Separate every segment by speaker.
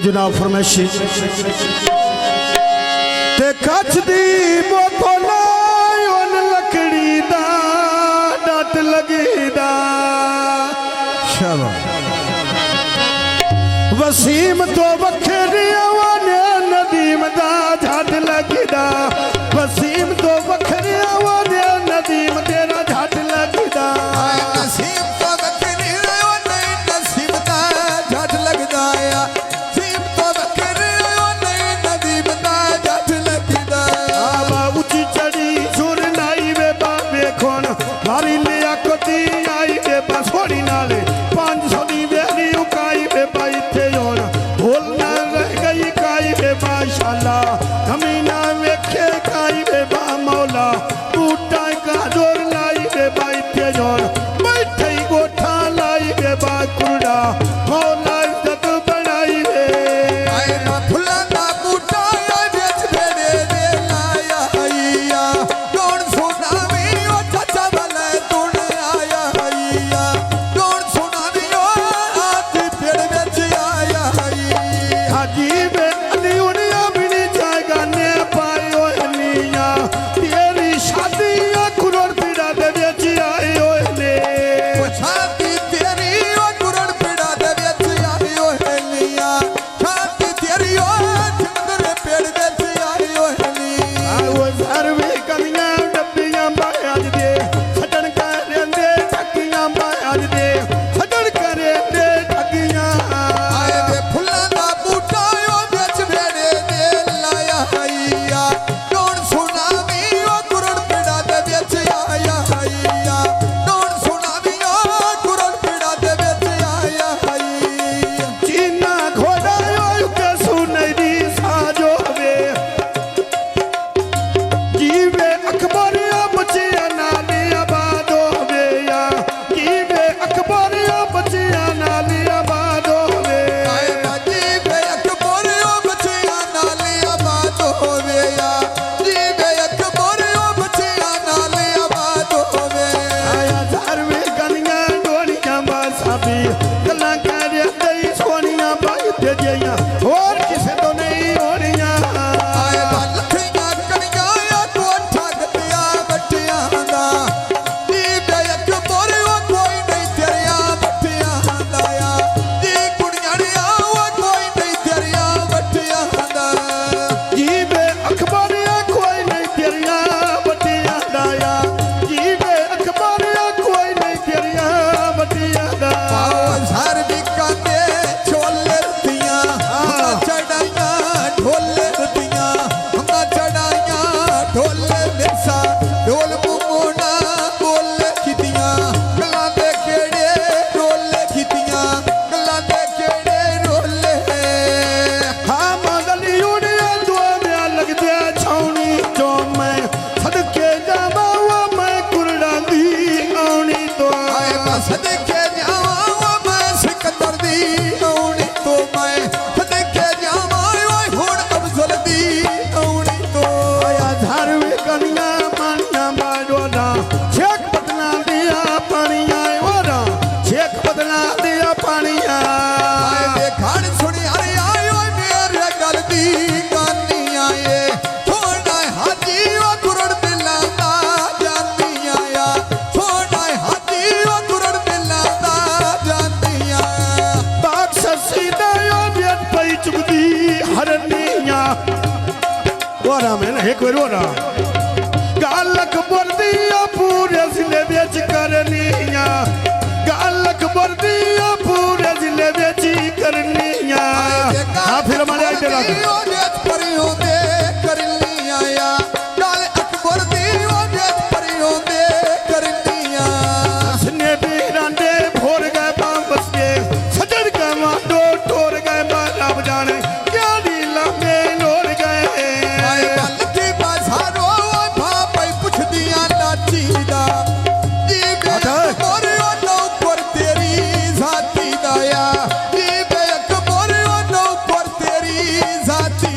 Speaker 1: जनाब फरमाइशी ते कच दी बोतल ओन लकड़ी दा डट लगी दा शाबाश वसीम तो वखरी आवाने नदीम दा झट लगी दा वसीम तो वखरी आवाने नदीम तेरा झट लगी दा
Speaker 2: नसीम तो वखरी आवाने नसीम दा झट लगदा या सीम तो वखरी आवाने नदीम दा झट लगदा
Speaker 1: बाबा ऊंची चढ़ी सुर नाई वे बाबे खोन मारी लिया कोती आई वे बसोड़ी नाले 500 दी वेली उकाई वे पाई थे योन भूल ना रह गई काई वे माशाल्लाह कमी ना वेखे काई वे बा मौला बूटा का जोर लाई वे पाई थे योन बैठे गोठा लाई वे बा कुड़ा मौला इज्जत बनाई वे
Speaker 2: आए ना फुला ना बूटा बेच भेड़े दे लाया हैया कौन सुनावी ओ चाचा वाले तुण आया हैया कौन सुनावी ओ आज पेड़ बेच आया हैया
Speaker 1: हाजी वे अली उनिया बिनी जाएगा ने पायो अनिया तेरी शादी करोड़ पीड़ा दे बेच आयो ने
Speaker 2: छाती तेरी ओ करोड़ पीड़ा दे बेच आयो हैया छाती तेरी ओ चंद्र पेड़ बेच आयो हैया
Speaker 1: वो सर्वे कमियां डब्बियां बाज दे छटन करे दे ठगियां बाज दे छटन करे दे ठगियां
Speaker 2: आए वे फुल्ला दा बूटा ओ बेच भेड़े दे लाया हैया कौन सुनावी ओ करोड़ पीड़ा दे बेच आया हैया कौन सुनावी ओ करोड़ पीड़ा दे बेच आया हैया
Speaker 1: चीना घोड़ा यो के सुनरी साजो वे जीवे अकबर बचे नाली आबादो वे या जीवे अकबर बचे नाली आबादो वे
Speaker 2: आए बाजी वे अकबर ओ बचिया नालिया बात होवे या जी वे अकबर ओ बचिया नालिया बात होवे
Speaker 1: आया धारवे कनिया डोलियां बासाबी गल्ला करे दई सोनिया बाई ते जइया और किसे तो नहीं होनिया
Speaker 2: आए लखियां कनिया कोठा गतिया बटिया दा जी वे अकबर ओ कोई नहीं तेरिया बटिया दा या जी कुड़ियाड़िया ओ कोई नहीं तेरिया बटिया दा
Speaker 1: जीवे अकबर कोई नहीं तेरिया बटिया दाया जीवे अकबर कोई नहीं तेरिया बटिया दा
Speaker 2: हर बिकाने छोले दिया चढ़ाइया ढोले दिया हम चढ़ाइया ढोले मिर्सा ढोल मुमोना बोले खितिया गला दे केड़े रोले खितिया गला दे केड़े रोले
Speaker 1: हाँ मगली उड़िया दुआ में लग दे छौनी जो मैं सदके जावा वो मैं कुरड़ा दी आउनी तो
Speaker 2: आए बस देखे जावा वो मैं सिकंदर दी औनी तो मैं देखे जावा वो हुण अफजल दी औनी तो
Speaker 1: आया धारवे कनिया मानिया बाडोरा छेक बदला दिया पानिया ओरा छेक बदला दिया पानिया
Speaker 2: आए देखण सुनी अरे आयो मेरे गल दी गानी आए थोड़ा हाजी ओ करोड़ दिला दा जानी आया थोड़ा हाजी ओ करोड़ दिला दा जानी आया
Speaker 1: बाग ससी दयो बेट पई चुकदी हरनिया ओरा में एक बार ओरा गालक बर्दिया पूरे जिले बेच करनिया गालक बर्दिया पूरे जिले बेची करनिया हाँ फिर हमारे आई तेरा हंसने भी रांडे भोर गए बांबस के सजड़ गए मांडो टोर गए बालाब जाने क्या नीला में लोर गए
Speaker 2: तेरी जाती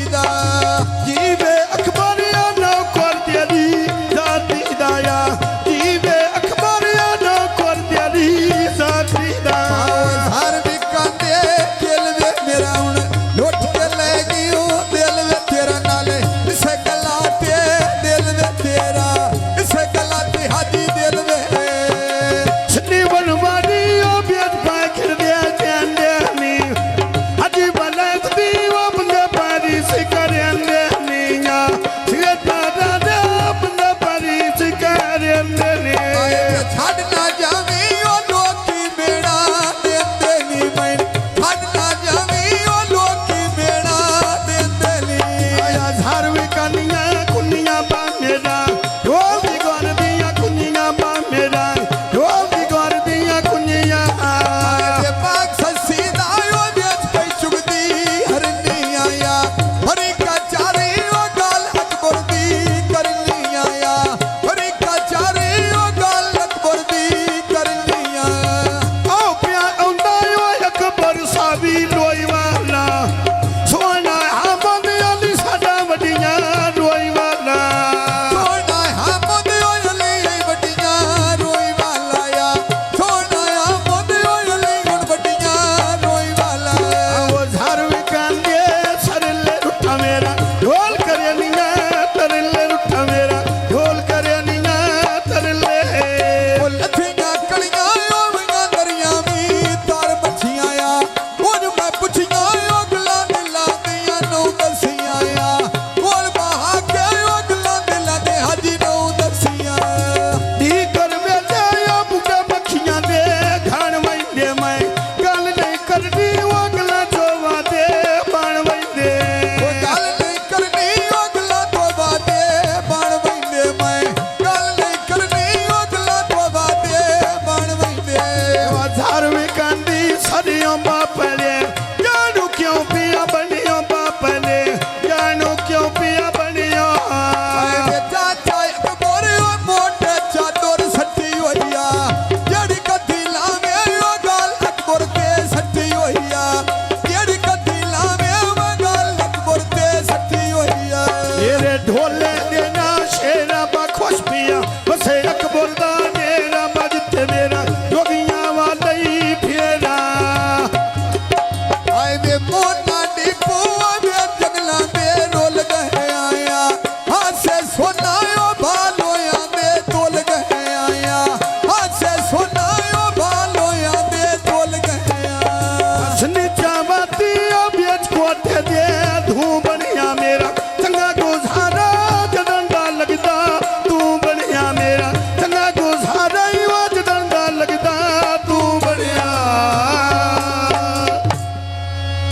Speaker 2: ਮੋਢੇ